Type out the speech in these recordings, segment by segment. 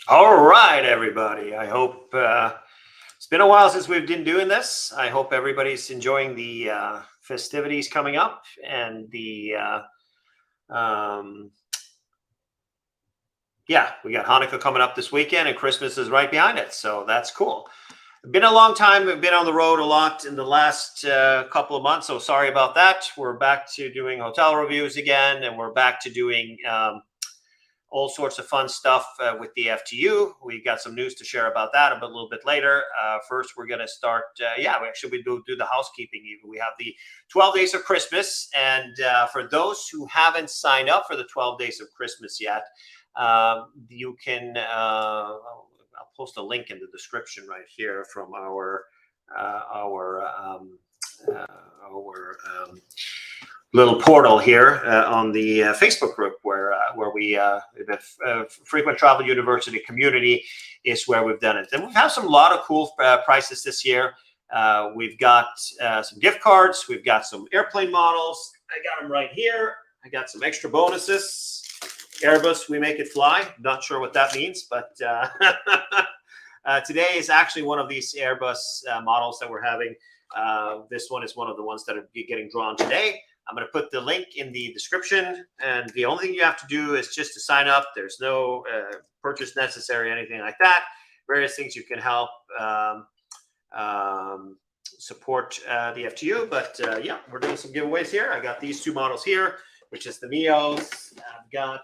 All right, everybody. I hope it's been a while since we've been doing this. I hope everybody's enjoying the festivities coming up and the yeah, we got Hanukkah coming up this weekend and Christmas is right behind it. So that's cool. It's been a long time. We've been on the road a lot in the last couple of months. So sorry about that. We're back to doing hotel reviews again, and we're back to doing all sorts of fun stuff with the FTU. We got some news to share about that a little bit later. First, we're going to start. We do the housekeeping. Even we have the 12 days of Christmas, and for those who haven't signed up for the 12 days of Christmas yet, you can. I'll post a link in the description right here from our little portal here on the Facebook group where we the Frequent Travel University community is where we've done it, and we've had some lot of cool prices this year. We've got some gift cards, we've got some airplane models. I got them right here. I got some extra bonuses. Airbus, we make it fly. Not sure what that means, but today is actually one of these Airbus models that we're having. This one is one of the ones that are getting drawn today. I'm going to put the link in the description, and the only thing you have to do is just to sign up. There's no purchase necessary, anything like that. Various things you can help support the FTU, but yeah, we're doing some giveaways here. I got these two models here, which is the Neos. I've got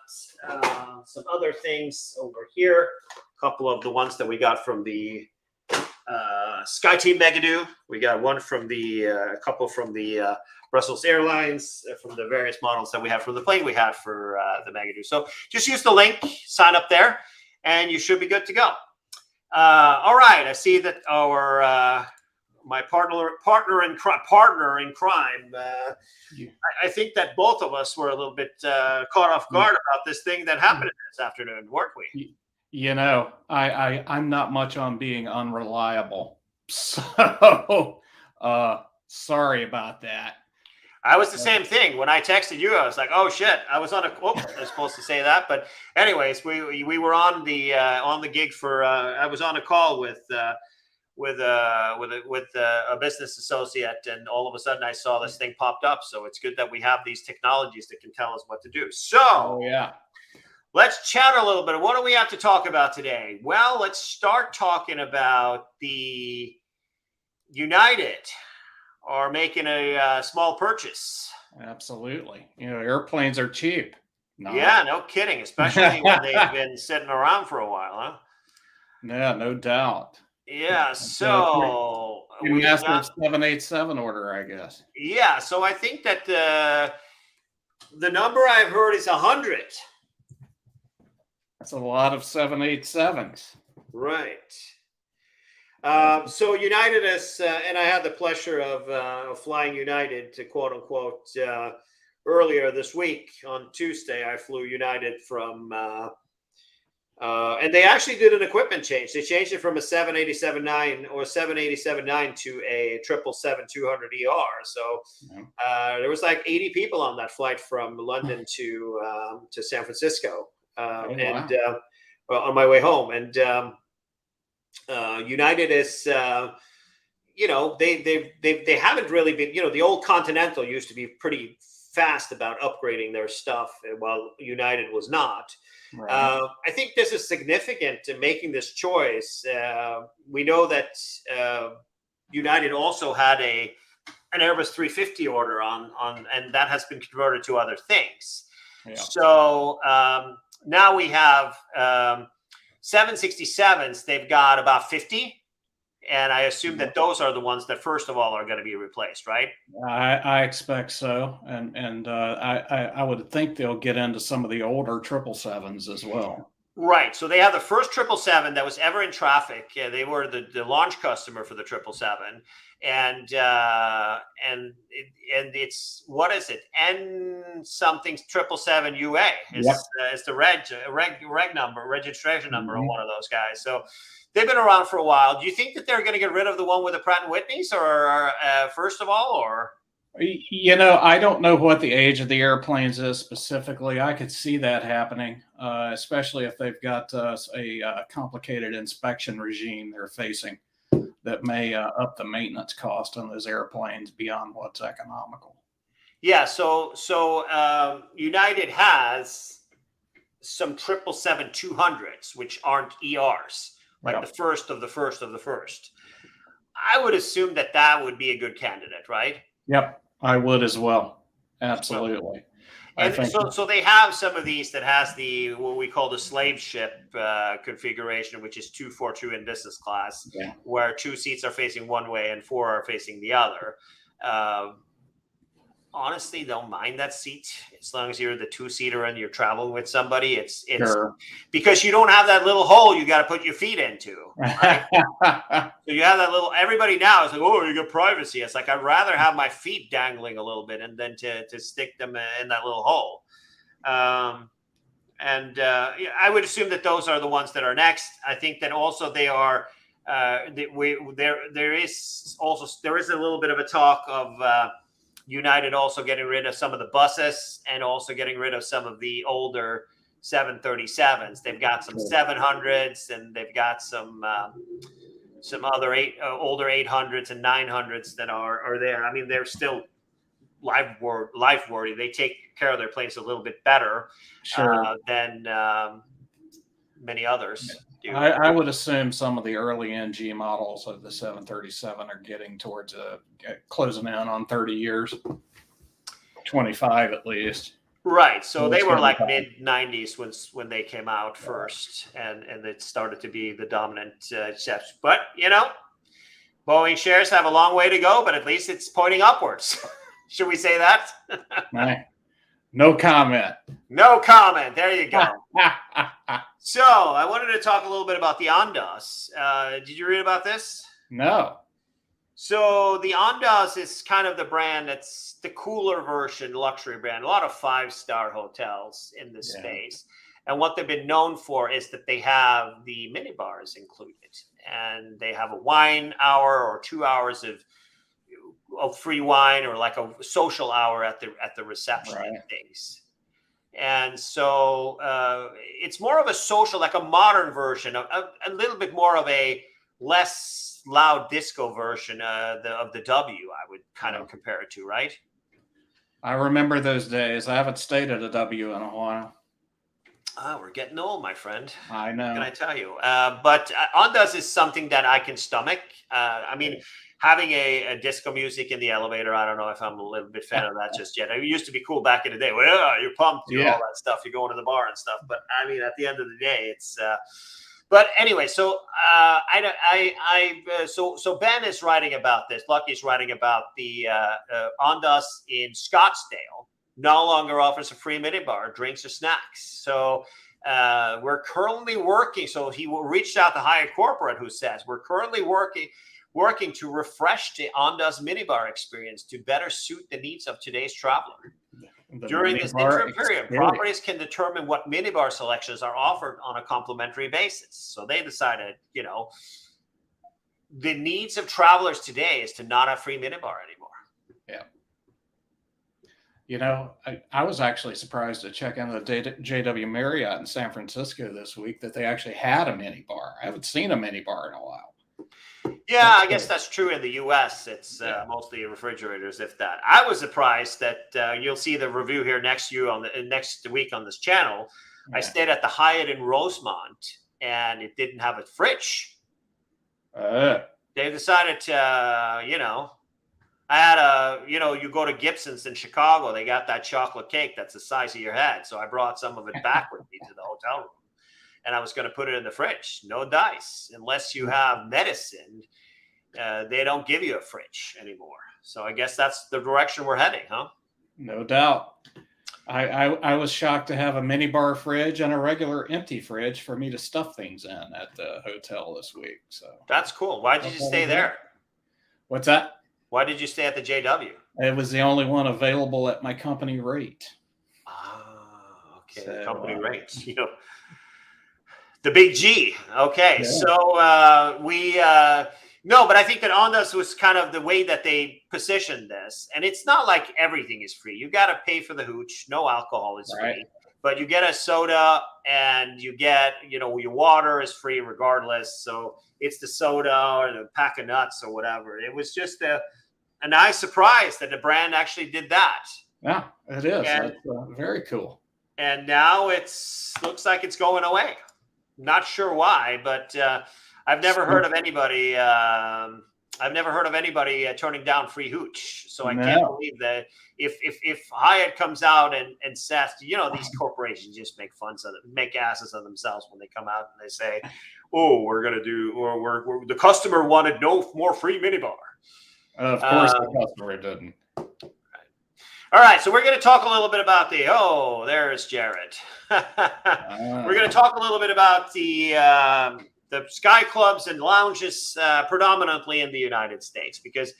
some other things over here. A couple of the ones that we got from the SkyTeam Megadoo. We got one from a couple from the Brussels Airlines, from the various models that we have from the plane we had for the Megadoo. So just use the link, sign up there, and you should be good to go. All right, I see that our my partner in crime. I think that both of us were a little bit caught off guard about this thing that happened this afternoon, weren't we? You know, I'm not much on being unreliable, so sorry about that. I was the same thing. When I texted you, I was like, "Oh shit!" I was on a. I was supposed to say that, but anyways, we were on the gig for. I was on a call with a business associate, and all of a sudden I saw this thing popped up. So it's good that we have these technologies that can tell us what to do. So yeah, let's chat a little bit. What do we have to talk about today? Well, let's start talking about the United are making a small purchase. Absolutely. You know, airplanes are cheap. Yeah, no kidding. Especially when they've been sitting around for a while, huh? Yeah, no doubt. Yeah, so we got the 787 order, I guess. Yeah, so I think that the number I've heard is 100. That's a lot of 787s. Right. So United is, and I had the pleasure of flying United to quote unquote earlier this week on Tuesday. I flew United from, and they actually did an equipment change. They changed it from a 787-9 or 787-9 to a 777-200ER. So there was like 80 people on that flight from London to San Francisco, and on my way home. And United is, you know, they haven't really been, you know, the old Continental used to be pretty fast about upgrading their stuff, while United was not. Right. I think this is significant in making this choice. We know that United also had an Airbus 350 order on, and that has been converted to other things. Yeah. So now we have 767s. They've got about 50. And I assume that those are the ones that, first of all, are going to be replaced, right? I expect so, and I would think they'll get into some of the older 777s as well. Right. So they have the first 777 that was ever in traffic. Yeah, they were the launch customer for the 777, and it's, what is it? N something 777 UA is the reg number, registration number of one of those guys. So they've been around for a while. Do you think that they're going to get rid of the one with the Pratt & Whitneys, or first of all, or? You know, I don't know what the age of the airplanes is specifically. I could see that happening, especially if they've got a complicated inspection regime they're facing that may up the maintenance cost on those airplanes beyond what's economical. Yeah, so United has some 777-200s, which aren't ERs, like the first of the first of the first. I would assume that that would be a good candidate, right? Yep, I would as well. Absolutely. And so they have some of these that has the what we call the slave ship configuration, which is 242 in business class, where 2 seats are facing one way and 4 are facing the other. Honestly, don't mind that seat as long as you're the 2-seater and you're traveling with somebody. It's sure. Because you don't have that little hole you got to put your feet into. Right? So you have that little. Everybody now is like, oh, you got privacy. It's like I'd rather have my feet dangling a little bit and then to stick them in that little hole. I would assume that those are the ones that are next. I think that also they are. There is a little bit of a talk of. United also getting rid of some of the buses and also getting rid of some of the older 737s. They've got some 700s and they've got some other older 800s and 900s that are there. I mean, they're still life worthy. They take care of their planes a little bit better than many others. I would assume some of the early NG models of the 737 are getting towards closing in on 30 years, 25 at least. Right. So they were like mid 90s when they came out first, and it started to be the dominant jets. But Boeing shares have a long way to go, but at least it's pointing upwards. Should we say that? No comment. No comment. There you go. So I wanted to talk a little bit about the Andaz. Did you read about this? No. So the Andaz is kind of the brand that's the cooler version, luxury brand. A lot of 5-star hotels in this space. And what they've been known for is that they have the minibars included. And they have a wine hour or 2 hours of free wine or like a social hour at the reception and things. And so it's more of a social, like a modern version of a little bit more of a less loud disco version of the W, I would kind of compare it to, right? I remember those days. I haven't stayed at a W in a while. We're getting old, my friend. I know. What can I tell you? But Andaz is something that I can stomach. I mean, having a disco music in the elevator, I don't know if I'm a little bit fan of that just yet. It used to be cool back in the day. Well, yeah, you're pumped, all that stuff. You're going to the bar and stuff. But I mean, at the end of the day, it's. But anyway, so so Ben is writing about this. Lucky's writing about the Andaz in Scottsdale no longer offers a free minibar, drinks or snacks. So we're currently working. So he reached out to Hyatt Corporate, who says we're currently working to refresh the Andaz minibar experience to better suit the needs of today's traveler. During this interim period, properties can determine what minibar selections are offered on a complimentary basis. So they decided, the needs of travelers today is to not have free minibar anymore. Yeah. I was actually surprised to check into the JW Marriott in San Francisco this week that they actually had a minibar. I haven't seen a minibar in a while. Yeah, I guess that's true in the U.S. It's mostly refrigerators, if that. I was surprised that you'll see the review here next week on this channel. I stayed at the Hyatt in Rosemont, and it didn't have a fridge. They decided to, I had you go to Gibson's in Chicago, they got that chocolate cake that's the size of your head. So I brought some of it back with me to the hotel room. And I was going to put it in the fridge. No dice. Unless you have medicine, they don't give you a fridge anymore. So I guess that's the direction we're heading, huh? No doubt. I was shocked to have a minibar fridge and a regular empty fridge for me to stuff things in at the hotel this week. So that's cool. Why did you stay there? What's that? Why did you stay at the JW? It was the only one available at my company rate. Ah, okay. So, the company rate. The big G. Okay. Yeah. So No, but I think that Andaz was kind of the way that they positioned this. And it's not like everything is free. You got to pay for the hooch. No alcohol is Right. free. But you get a soda and you get, your water is free regardless. So it's the soda or the pack of nuts or whatever. It was just a nice surprise that the brand actually did that. Yeah, it is. And, That's very cool. And now looks like it's going away. Not sure why, but I've never heard of anybody. Turning down free hooch. So I can't believe that if Hyatt comes out and says, these corporations just make asses of themselves when they come out and they say, "Oh, we're gonna do," or the customer wanted no more free minibar. Of course, the customer didn't. All right, so we're going to talk a little bit about there's Jared. We're going to talk a little bit about the sky clubs and lounges predominantly in the United States, because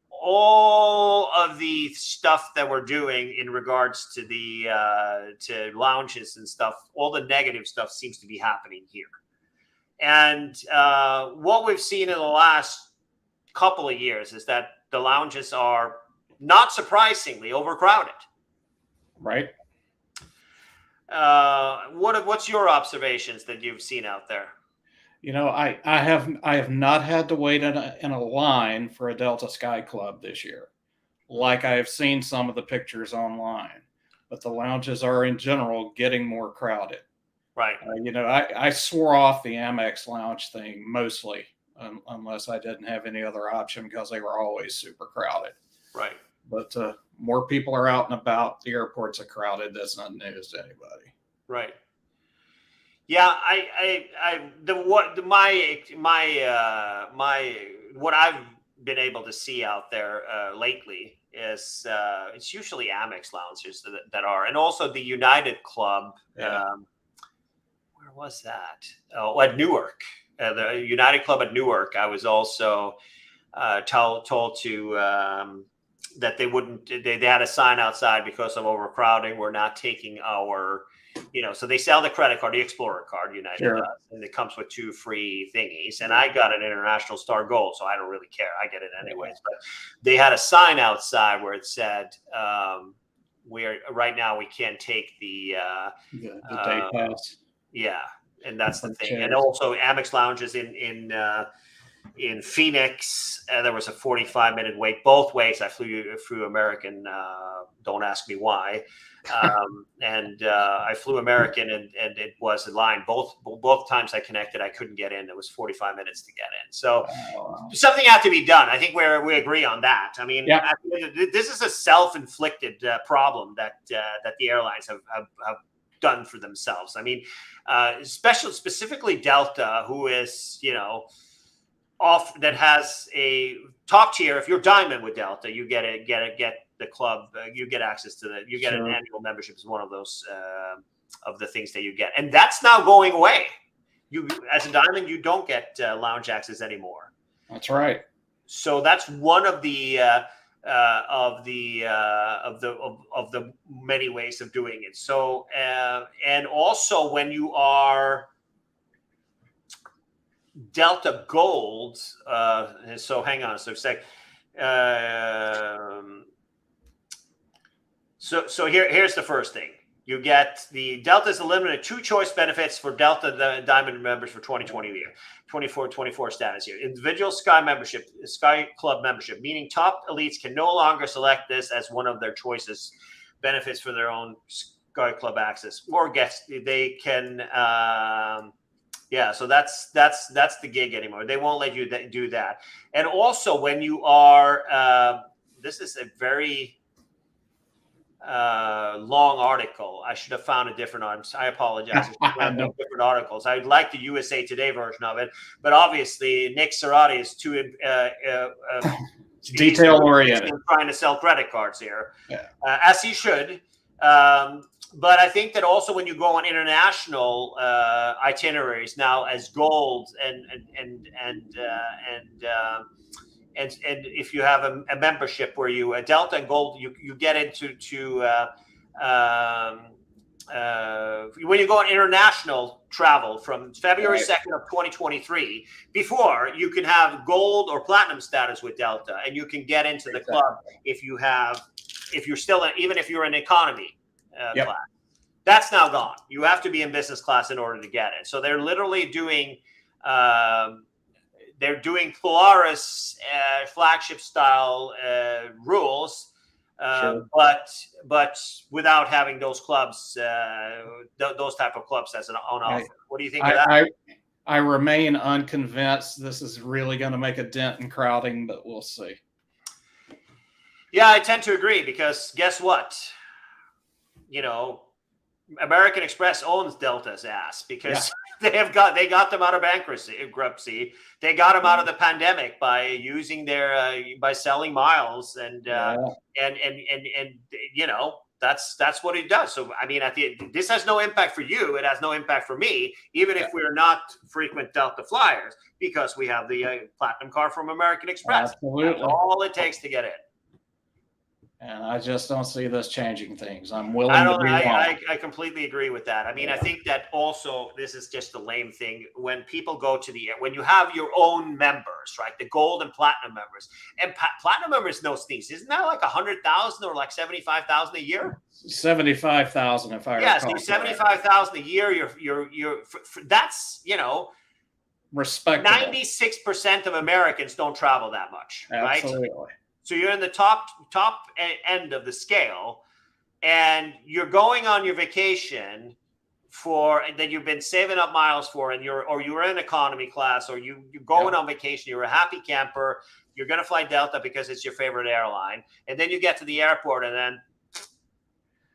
all of the stuff that we're doing in regards to to lounges and stuff, all the negative stuff seems to be happening here. And what we've seen in the last couple of years is that the lounges are, not surprisingly, overcrowded. Right. What's your observations that you've seen out there? I have not had to wait in a line for a Delta Sky Club this year, like I have seen some of the pictures online. But the lounges are in general getting more crowded. Right. I swore off the Amex lounge thing mostly, unless I didn't have any other option, because they were always super crowded. Right. But more people are out and about. The airports are crowded. That's not news to anybody. Right. Yeah. What I've been able to see out there lately is it's usually Amex lounges that are, and also the United Club. Yeah. Where was that? Oh, at Newark, the United Club at Newark. I was also told to. That they wouldn't, they had a sign outside because of overcrowding. We're not taking our, so they sell the credit card, the Explorer card, United Sure. does, and it comes with 2 free thingies. And I got an International Star Gold, so I don't really care. I get it anyways. But they had a sign outside where it said, right now we can't take the day pass. Yeah, and that's the thing. Chairs. And also Amex lounges in Phoenix, there was a 45-minute wait both ways. I flew American. Don't ask me why. And I flew American, and it was a line. Both times I connected, I couldn't get in. It was 45 minutes to get in. So something had to be done. I think we agree on that. I mean, this is a self-inflicted problem that the airlines have done for themselves. I mean, specifically Delta, who is that has a top tier. If you're Diamond with Delta, you get the club. You get access to you get an annual membership is one of those of the things that you get, and that's now going away. You as a Diamond, you don't get lounge access anymore. That's right. So that's one of the many ways of doing it. So and also when you are Delta Gold, so hang on a sec. So here's the first thing. You get the Delta's limited 2 choice benefits for Delta Diamond members for 2020 year, 24 status year. Individual Sky membership, Sky Club membership, meaning top elites can no longer select this as one of their choices benefits for their own Sky Club access, or they can. So that's the gig anymore. They won't let you do that. And also when you are, this is a very long article. I should have found a different article. I apologize. Different articles. I'd like the USA Today version of it, but obviously Nick Cerati is too detail oriented, trying to sell credit cards here, as he should. But I think that also when you go on international itineraries now as gold and if you have a membership where you Delta and Gold, you get into when you go on international travel from February 2nd of 2023, before you can have gold or platinum status with Delta, and you can get into the club if you're still even if you're in economy class. That's now gone. You have to be in business class in order to get it. So they're literally doing Polaris flagship style rules. But without having those clubs, those type of clubs as on offer. What do you think of that? I remain unconvinced this is really going to make a dent in crowding, but we'll see. Yeah, I tend to agree because guess what? American Express owns Delta's ass because they got them out of bankruptcy. They got them out of the pandemic by using by selling miles and that's what it does. So I mean, this has no impact for you. It has no impact for me, even if we're not frequent Delta flyers, because we have the platinum card from American Express. Absolutely, that's all it takes to get in. And I just don't see this changing things. I'm willing to be wrong. I completely agree with that. I mean, I think that also this is just a lame thing when people go to when you have your own members, right? The gold and platinum members, and platinum members no sneeze. Isn't that like 100,000 or like 75,000 a year? 75,000 if I recall. Yeah, so 75,000 a year. That's respectable. 96% of Americans don't travel that much, right? Absolutely. So you're in the top end of the scale, and you're going on your vacation that you've been saving up miles for, and you're in economy class, or you're going on vacation. You're a happy camper. You're going to fly Delta because it's your favorite airline, and then you get to the airport, and then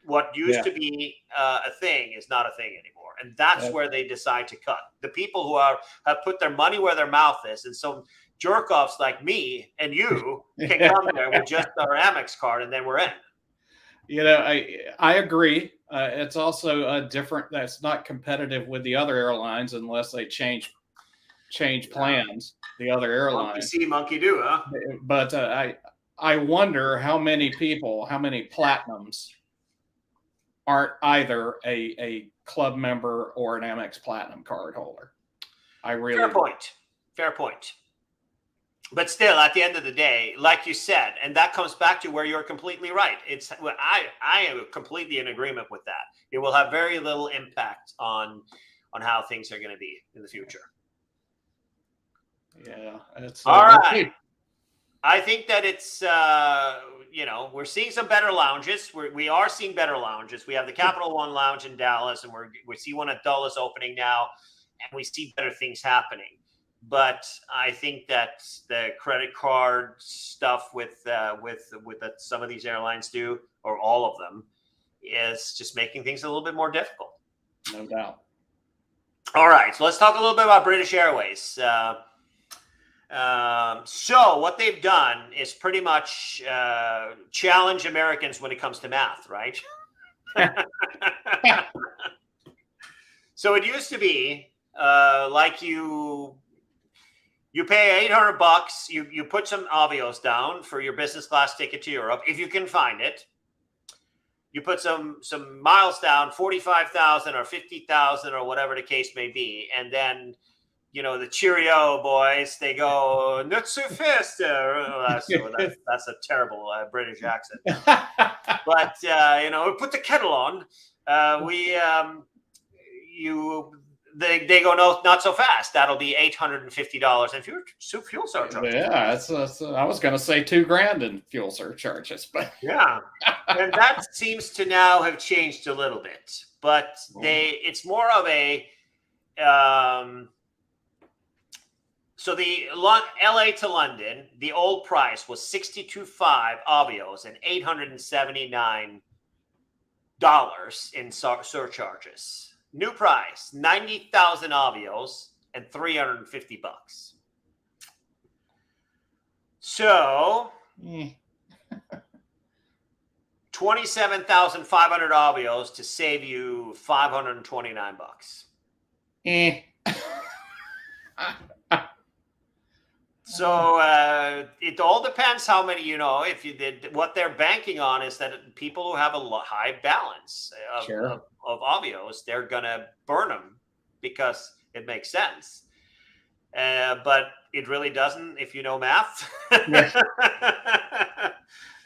what used to be a thing is not a thing anymore, and that's where they decide to cut. The people who have put their money where their mouth is, and so jerk-offs like me and you can come there with just our Amex card, and then we're in. I agree. It's also different. That's not competitive with the other airlines unless they change plans. The other airlines. Monkey see, monkey do, huh? But I wonder how many platinums aren't either a club member or an Amex Platinum card holder. Fair point. But still, at the end of the day, like you said, and that comes back to where you're completely right. I am completely in agreement with that. It will have very little impact on how things are going to be in the future. Yeah, it's all right. I think that it's we're seeing some better lounges. We are seeing better lounges. We have the Capital One Lounge in Dallas, and we see one at Dulles opening now, and we see better things happening. But I think that the credit card stuff with some of these airlines do, or all of them, is just making things a little bit more difficult. No doubt. All right, so let's talk a little bit about British Airways. So what they've done is pretty much challenge Americans when it comes to math, right? So it used to be like you pay $800. You put some Avios down for your business class ticket to Europe, if you can find it. You put some miles down, 45,000 or 50,000 or whatever the case may be, and then the Cheerio boys, they go not so fast. That's a terrible British accent. But put the kettle on. They go no, not so fast. That'll be $850 in fuel surcharges. Yeah, I was going to say $2,000 in fuel surcharges, but yeah, and that seems to now have changed a little bit. But it's more of a so the LA to London, the old price was $62.5 Avios and $879 in surcharges. New price, 90,000 Avios and $350. So 27,500 Avios to save you $529. So it all depends how many, if you did, what they're banking on is that people who have a high balance Sure. of avios, they're going to burn them because it makes sense. But it really doesn't if you know math. Yeah.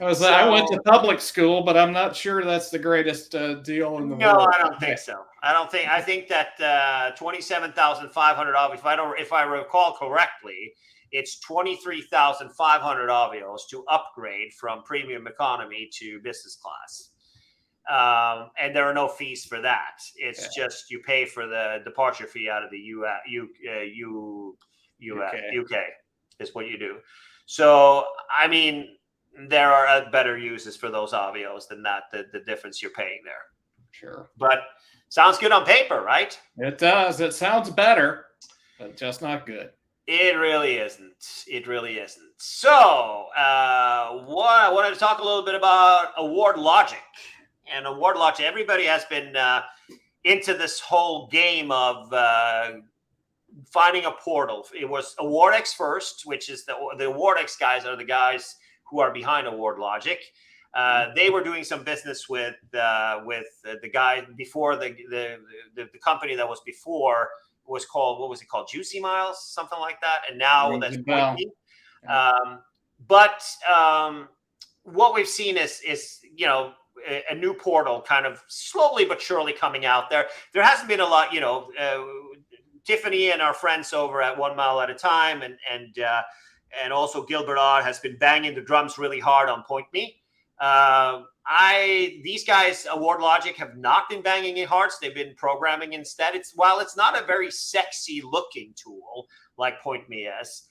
I went to public school, but I'm not sure that's the greatest deal in the No, world. I don't think so. I think that 27,500 avios, if I recall correctly, it's 23,500 avios to upgrade from premium economy to business class. And there are no fees for that. It's just you pay for the departure fee out of the UK is what you do. So, I mean, there are better uses for those avios than that, the difference you're paying there. Sure. But sounds good on paper, right? It does. It sounds better, but just not good. It really isn't. It really isn't. So, I wanted to talk a little bit about award logic. And award logic, everybody has been into this whole game of finding a portal. It was Awardex first, which is the Awardex guys are the guys who are behind Award Logic. They were doing some business with the guy before the company that was before was called, what was it called? Juicy Miles, something like that. And now that's Point Me. But what we've seen is a new portal kind of slowly but surely coming out there. There hasn't been a lot, Tiffany and our friends over at 1 Mile at a Time and also Gilbert Odd has been banging the drums really hard on Point Me. These guys, Award Logic, have not been banging it hard. So they've been programming instead. While it's not a very sexy looking tool like Point Me is,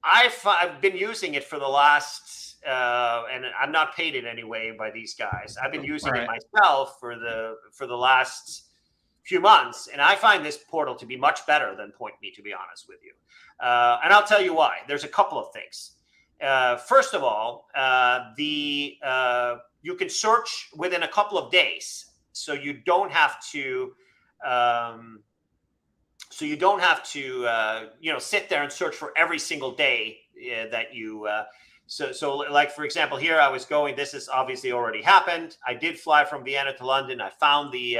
I've been using it for the last, and I'm not paid in any way by these guys. I've been using it myself for the last few months, and I find this portal to be much better than Point Me, to be honest with you. And I'll tell you why. There's a couple of things. First of all, you can search within a couple of days, so you don't have to sit there and search for every single day that you. So like for example, here I was going. This has obviously already happened. I did fly from Vienna to London. I found the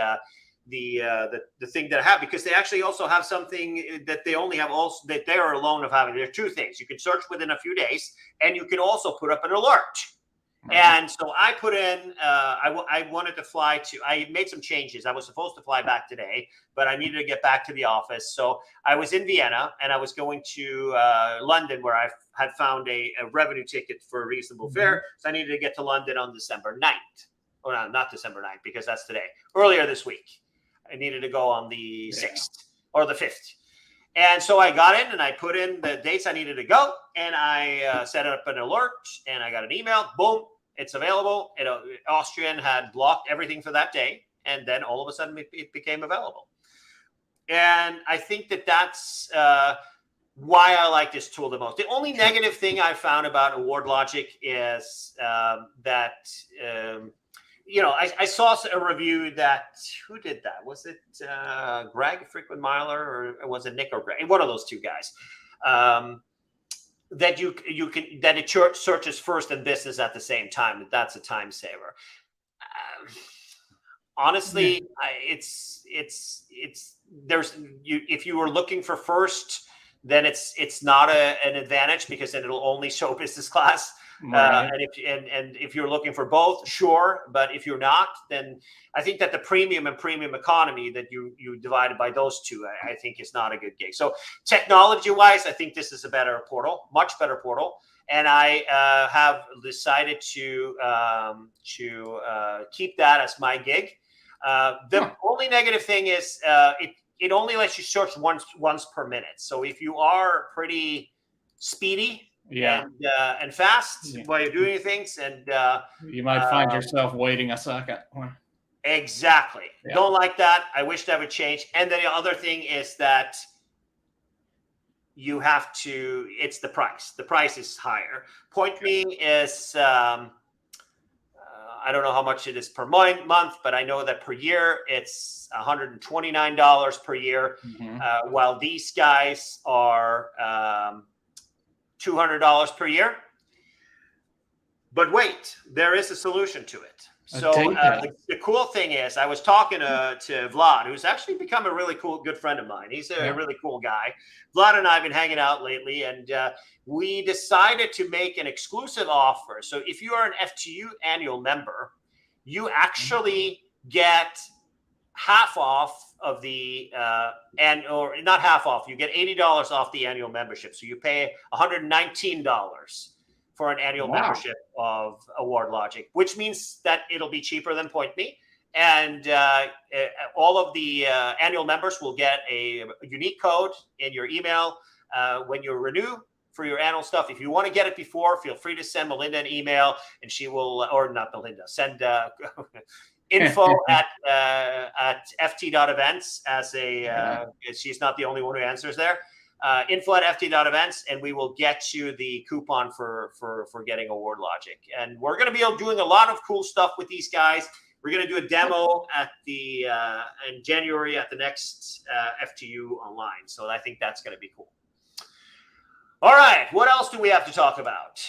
thing that I have, because they actually also have something that they only have also that they are alone of having. There are two things. You can search within a few days, and you can also put up an alert. And so I put in, I wanted to fly to, I made some changes. I was supposed to fly back today, but I needed to get back to the office. So I was in Vienna and I was going to London, where I had found a revenue ticket for a reasonable fare. So I needed to get to London on December 9th. Or no, not December 9th, because that's today. Earlier this week. I needed to go on the 6th or the 5th. And so I got in and I put in the dates I needed to go, and I set up an alert, and I got an email. Boom, it's available. Austrian had blocked everything for that day, and then all of a sudden it became available. And I think that's why I like this tool the most. The only negative thing I found about Award Logic is that I saw a review that, who did that? Was it Greg, frequent miler, or was it Nick or Greg? One of those two guys. That it searches first and business at the same time. That's a time saver. Honestly, if you were looking for first, then it's not an advantage, because then it'll only show business class. And if you're looking for both, sure. But if you're not, then I think that the premium and premium economy that you divided by those two, I think is not a good gig. So technology wise, I think this is a better portal, much better portal. And I have decided to keep that as my gig. The only negative thing is it only lets you search once per minute. So if you are pretty speedy, and fast while you're doing things, and you might find yourself waiting a second. Exactly. Don't like that. I wish that would change. And then the other thing is that you have to, it's the price. The price is higher. Point Me is, I don't know how much it is per month, but I know that per year it's $129 per year, while these guys are $200 per year. But wait, there is a solution to it. So the cool thing is, I was talking to Vlad, who's actually become a really good friend of mine. He's a really cool guy. Vlad and I have been hanging out lately, and we decided to make an exclusive offer. So if you are an FTU annual member, you actually get half off of the or not half off. You get $80 off the annual membership. So you pay $119 for an annual membership of AwardLogic, which means that it'll be cheaper than PointMe. And all of the annual members will get a unique code in your email when you renew for your annual stuff. If you want to get it before, feel free to send Melinda an email, and she will, or not Melinda, send info at ft.events as a, she's not the only one who answers there. Info at ft.events, and we will get you the coupon for getting AwardLogic. And we're going to be doing a lot of cool stuff with these guys. We're going to do a demo at the in January at the next FTU online. So I think that's going to be cool. All right, what else do we have to talk about?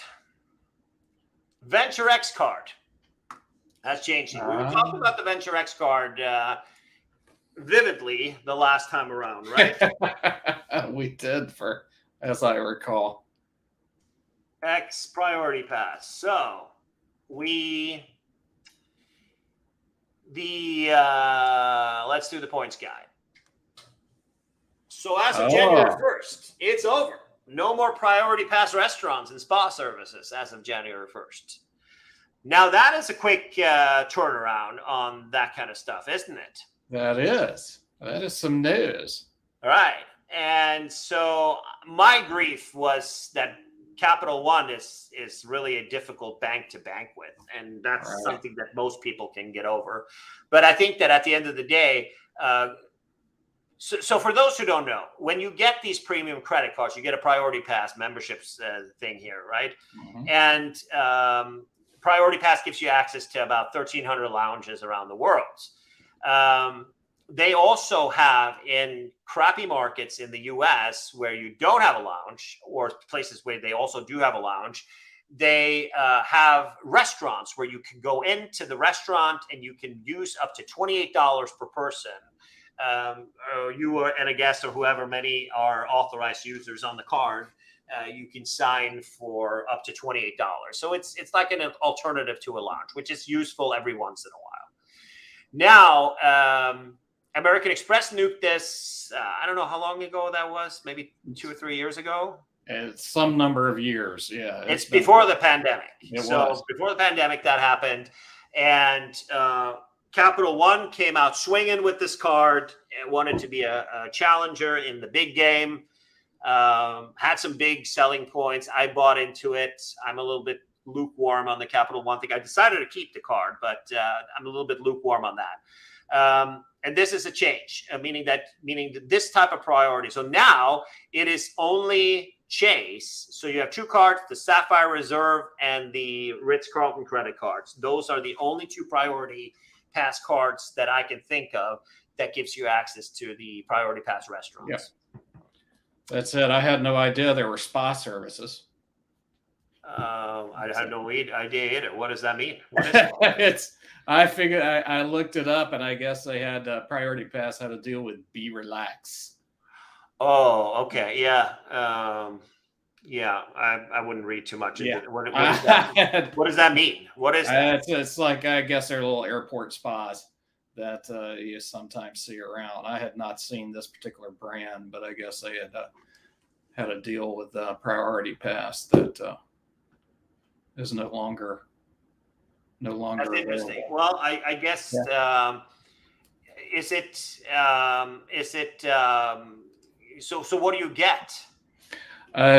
VentureX card has changed. We were talking about the VentureX card vividly the last time around, right? We did, as I recall. X Priority Pass. So let's do the points guide. So as of January 1st, it's over. No more Priority Pass restaurants and spa services as of January 1st. Now that is a quick turnaround on that kind of stuff, isn't it? That is some news. All right. And so my grief was that Capital One is really a difficult bank to bank with. And that's something that most people can get over. But I think that at the end of the day, so for those who don't know, when you get these premium credit cards, you get a Priority Pass memberships thing here, right? Mm-hmm. And Priority Pass gives you access to about 1,300 lounges around the world. They also have in crappy markets in the US where you don't have a lounge, or places where they also do have a lounge, they have restaurants where you can go into the restaurant and you can use up to $28 per person. You and a guest or whoever many are authorized users on the card, you can sign for up to $28. So it's like an alternative to a lounge, which is useful every once in a while. Now, American Express nuked this. I don't know how long ago that was. Maybe 2 or 3 years ago. It's some number of years. Yeah. It's before the pandemic. Before the pandemic, that happened. And Capital One came out swinging with this card and wanted to be a challenger in the big game. Had some big selling points. I bought into it. I'm a little bit lukewarm on the Capital One thing. I decided to keep the card, but I'm a little bit lukewarm on that. And this is a change, meaning this type of priority. So now it is only Chase. So you have 2 cards, the Sapphire Reserve and the Ritz-Carlton credit cards. Those are the only 2 Priority Pass cards that I can think of that gives you access to the Priority Pass restaurants. Yeah. That's it. I had no idea there were spa services. I had no idea either. What does that mean? What is it? I figured I looked it up, and I guess they had Priority Pass had to deal with Be Relax. Oh, okay, yeah, yeah. I wouldn't read too much into it. What does that mean? What is that? It's like, I guess they're little airport spas that you sometimes see around. I had not seen this particular brand, but I guess they had a deal with Priority Pass that is no longer. That's interesting. Available. Well, I guess is it so what do you get?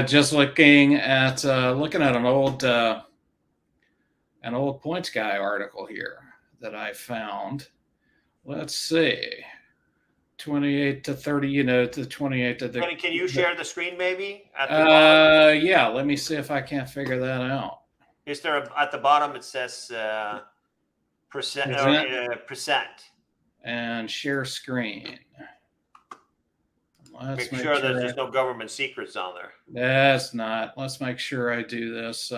Just looking at an old Points Guy article here that I found. Let's see. 28 to 30, to 28 to 30. Can you share the screen maybe? Yeah, let me see if I can't figure that out. Is there at the bottom it says percent? And share screen. Let's Make sure that sure there's no government secrets on there. that's not. Let's make sure I do this.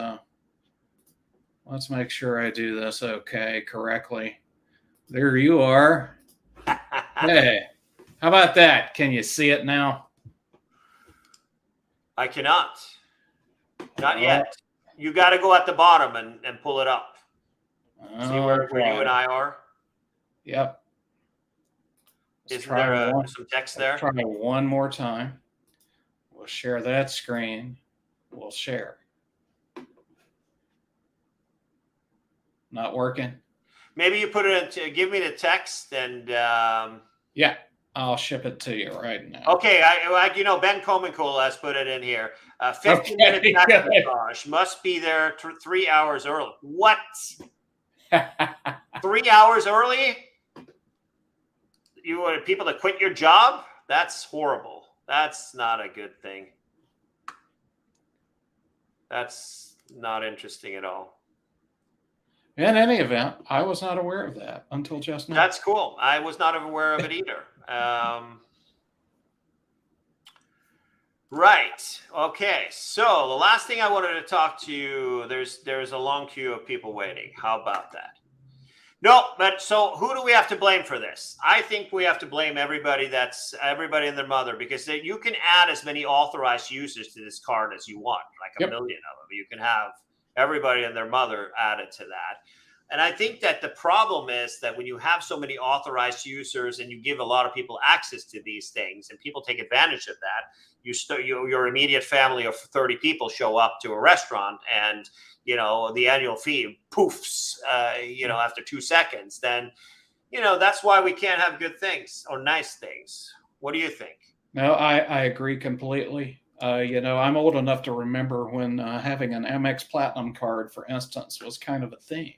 Let's make sure I do this okay, correctly. There you are. Hey, how about that? Can you see it now? I cannot. Not yet. You got to go at the bottom and pull it up. See where you and I are? Yep. Is there some text there? Try one more time. We'll share that screen. We'll share. Not working? Maybe you put it into, give me the text and... yeah, I'll ship it to you right now. Okay, Ben Comical has put it in here. 15-minute massage must be there 3 hours early. What? 3 hours early? You want people to quit your job? That's horrible. That's not a good thing. That's not interesting at all. In any event, I was not aware of that until just now. That's cool. I was not aware of it either. Right. Okay. So the last thing I wanted to talk to you, there's a long queue of people waiting. How about that? No, but so who do we have to blame for this? I think we have to blame everybody and their mother, because you can add as many authorized users to this card as you want, like a million of them. You can have everybody and their mother added to that. And I think that the problem is that when you have so many authorized users and you give a lot of people access to these things and people take advantage of that, your immediate family of 30 people show up to a restaurant and, the annual fee poofs, after 2 seconds, then, that's why we can't have good things or nice things. What do you think? No, I agree completely. I'm old enough to remember when having an Amex Platinum card, for instance, was kind of a thing.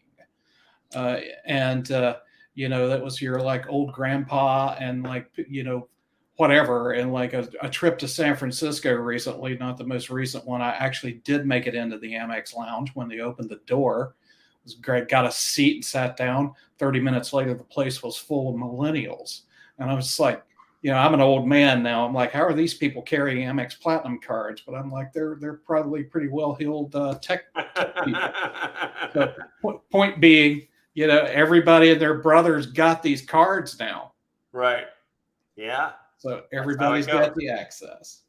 That was your like old grandpa and whatever. And like a trip to San Francisco recently, not the most recent one, I actually did make it into the Amex lounge when they opened the door. It was great. Got a seat and sat down. 30 minutes later, the place was full of millennials. And I was like, I'm an old man now. I'm like, how are these people carrying Amex Platinum cards? But I'm like, they're probably pretty well-heeled tech people. So point being, everybody and their brothers got these cards now. Right. Yeah. So everybody's got the access.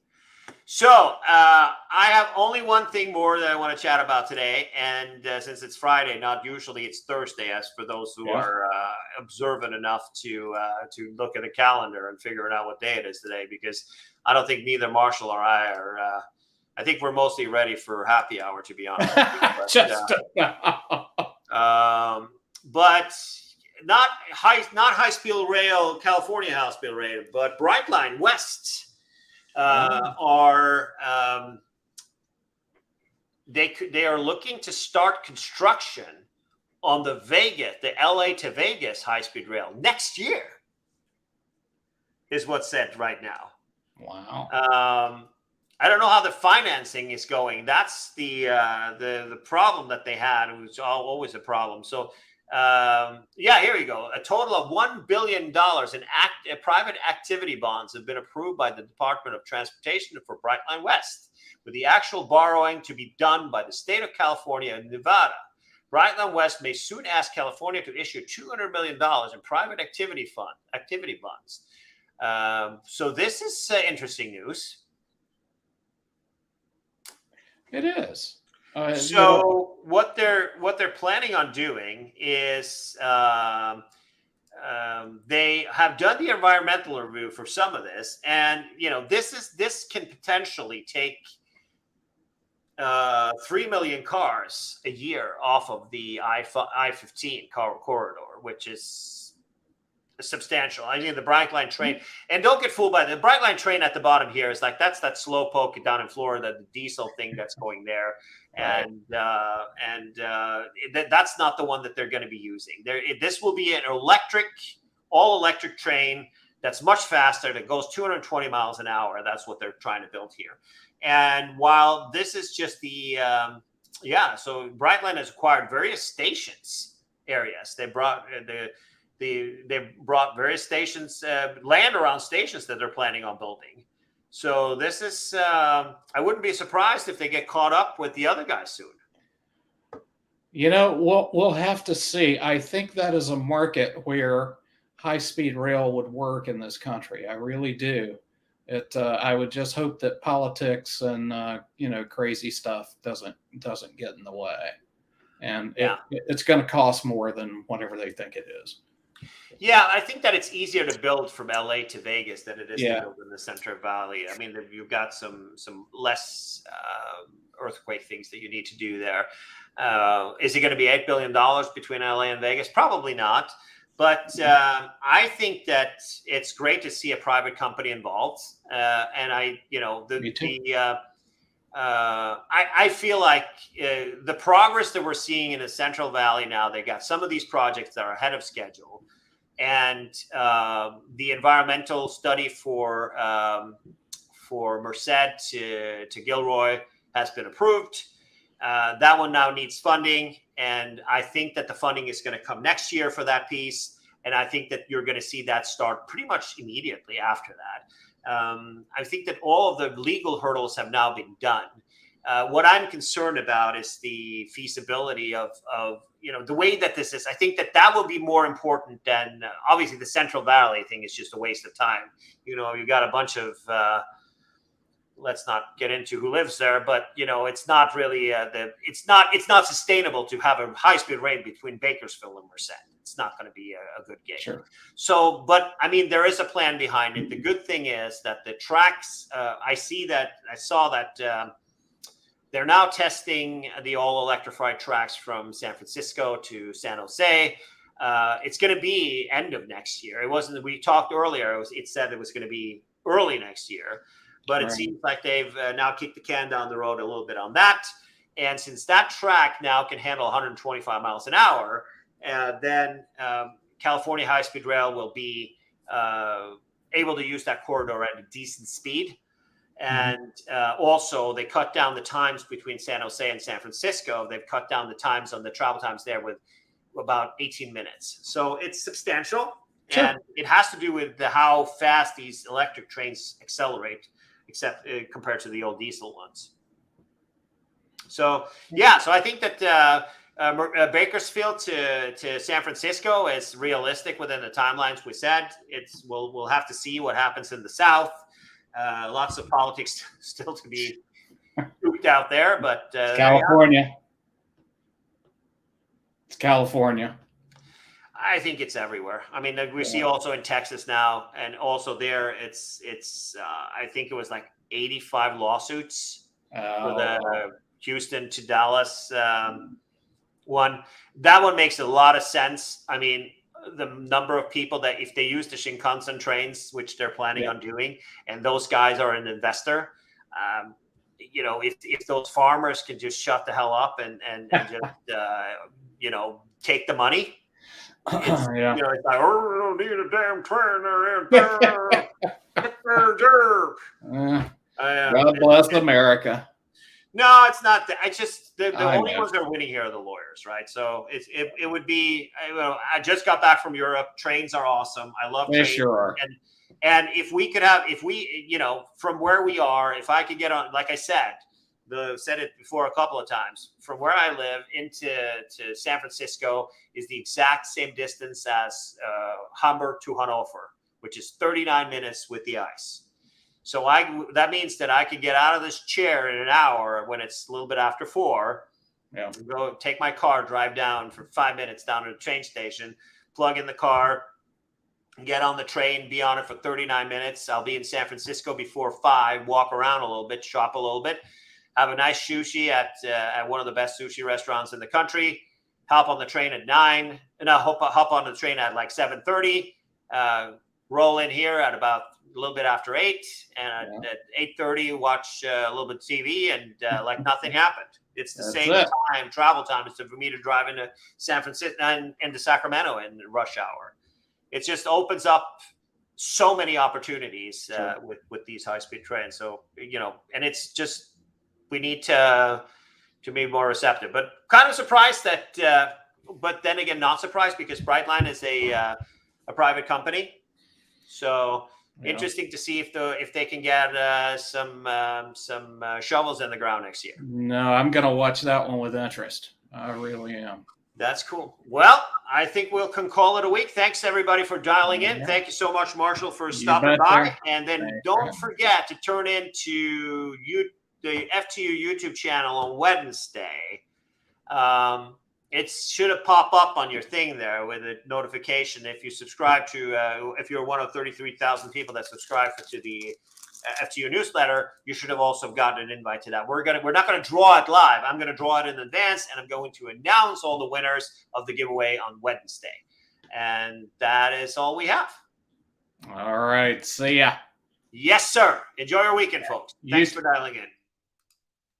So I have only one thing more that I want to chat about today. And since it's Friday, not usually it's Thursday, as for those who are observant enough to look at the calendar and figure out what day it is today, because I don't think neither Marshall or I are. I think we're mostly ready for happy hour, to be honest. But not high speed rail, California high speed rail, but Brightline West they are looking to start construction on the LA to Vegas high speed rail next year, is what's said right now. Wow. I don't know how the financing is going. That's the problem that they had. It was always a problem. So, here you go. A total of $1 billion in private activity bonds have been approved by the Department of Transportation for Brightline West, with the actual borrowing to be done by the state of California and Nevada. Brightline West may soon ask California to issue $200 million in private activity bonds. So this is interesting news. It is. What they're planning on doing is they have done the environmental review for some of this, and this can potentially take 3 million cars a year off of the I-15 corridor, which is substantial. I think the Brightline train, and don't get fooled by the Brightline train at the bottom here is like that's that slow poke down in Florida, the diesel thing that's going there, and that's not the one that they're going to be using. This will be an all electric train that's much faster, that goes 220 miles an hour. That's what they're trying to build here. And while this is just so Brightline has acquired various stations areas. They brought they brought various stations, land around stations that they're planning on building. So this is, I wouldn't be surprised if they get caught up with the other guys soon. We'll have to see. I think that is a market where high-speed rail would work in this country. I really do. I would just hope that politics and crazy stuff doesn't get in the way, and it's going to cost more than whatever they think it is. Yeah, I think that it's easier to build from LA to Vegas than it is Yeah. to build in the Central Valley. I mean, you've got some less earthquake things that you need to do there. Is it going to be $8 billion between LA and Vegas? Probably not. But I think that it's great to see a private company involved. And I feel like the progress that we're seeing in the Central Valley now, they got some of these projects that are ahead of schedule. And the environmental study for Merced to Gilroy has been approved. That one now needs funding. And I think that the funding is going to come next year for that piece. And I think that you're going to see that start pretty much immediately after that. I think that all of the legal hurdles have now been done. What I'm concerned about is the feasibility of the way that this is. I think that will be more important than obviously the Central Valley thing is just a waste of time. You got a bunch of let's not get into who lives there, but it's not really it's not sustainable to have a high-speed rail between Bakersfield and Merced. It's not going to be a good game. Sure. So, but I mean, there is a plan behind it. The good thing is that the tracks, I saw that they're now testing the all electrified tracks from San Francisco to San Jose. It's going to be end of next year. It wasn't, we talked earlier, it said it was going to be early next year. But it seems like they've now kicked the can down the road a little bit on that. And since that track now can handle 125 miles an hour, then California high-speed rail will be able to use that corridor at a decent speed. And also, they cut down the times between San Jose and San Francisco. They've cut down the times on the travel times there with about 18 minutes. So it's substantial. Sure. And it has to do with how fast these electric trains accelerate, except compared to the old diesel ones. So, so I think that Bakersfield to San Francisco is realistic within the timelines we said. We'll have to see what happens in the South. Lots of politics still to be cooped out there, but it's California. It's California. I think it's everywhere. I mean, we see also in Texas now, and also there, it's. I think it was like 85 lawsuits for the Houston to Dallas one. That one makes a lot of sense. I mean, the number of people that if they use the Shinkansen trains, which they're planning on doing, and those guys are an investor, if those farmers can just shut the hell up and just take the money. It's like, oh, we don't need a damn train there. God bless America. No, it's not that. I just the only ones that are winning here are the lawyers, right? So it would be. I just got back from Europe. Trains are awesome. I love trains. Sure are. And if we could have, from where we are, if I could get on, like I said it before a couple of times, from where I live to San Francisco is the exact same distance as Hamburg to Hanover, which is 39 minutes with the ice. So that means that I could get out of this chair in an hour when it's a little bit after 4. Go take my car, drive down for 5 minutes down to the train station, plug in the car, get on the train, be on it for 39 minutes. I'll be in San Francisco before 5, walk around a little bit, shop a little bit, have a nice sushi at one of the best sushi restaurants in the country, hop on the train at 9, and I'll hop on the train at like 7:30, roll in here at about a little bit after 8, and at 8:30 watch a little bit of TV, and like nothing happened. It's the same travel time as for me to drive into San Francisco and to Sacramento in rush hour. It just opens up so many opportunities with these high-speed trains. So, and it's just, we need to be more receptive, but kind of surprised that, but then again, not surprised because Brightline is a private company. So Interesting to see if they can get some shovels in the ground next year. No, I'm going to watch that one with interest. I really am. That's cool. Well, I think we can call it a week. Thanks everybody for dialing in. Yeah. Thank you so much, Marshall, for stopping by. And then don't forget to turn into the FTU YouTube channel on Wednesday. It should have popped up on your thing there with a notification. If you subscribe to, if you're one of 33,000 people that subscribe to the FTU newsletter, you should have also gotten an invite to that. We're not gonna draw it live. I'm gonna draw it in advance, and I'm going to announce all the winners of the giveaway on Wednesday. And that is all we have. All right. See ya. Yes, sir. Enjoy your weekend, folks. Thanks for dialing in.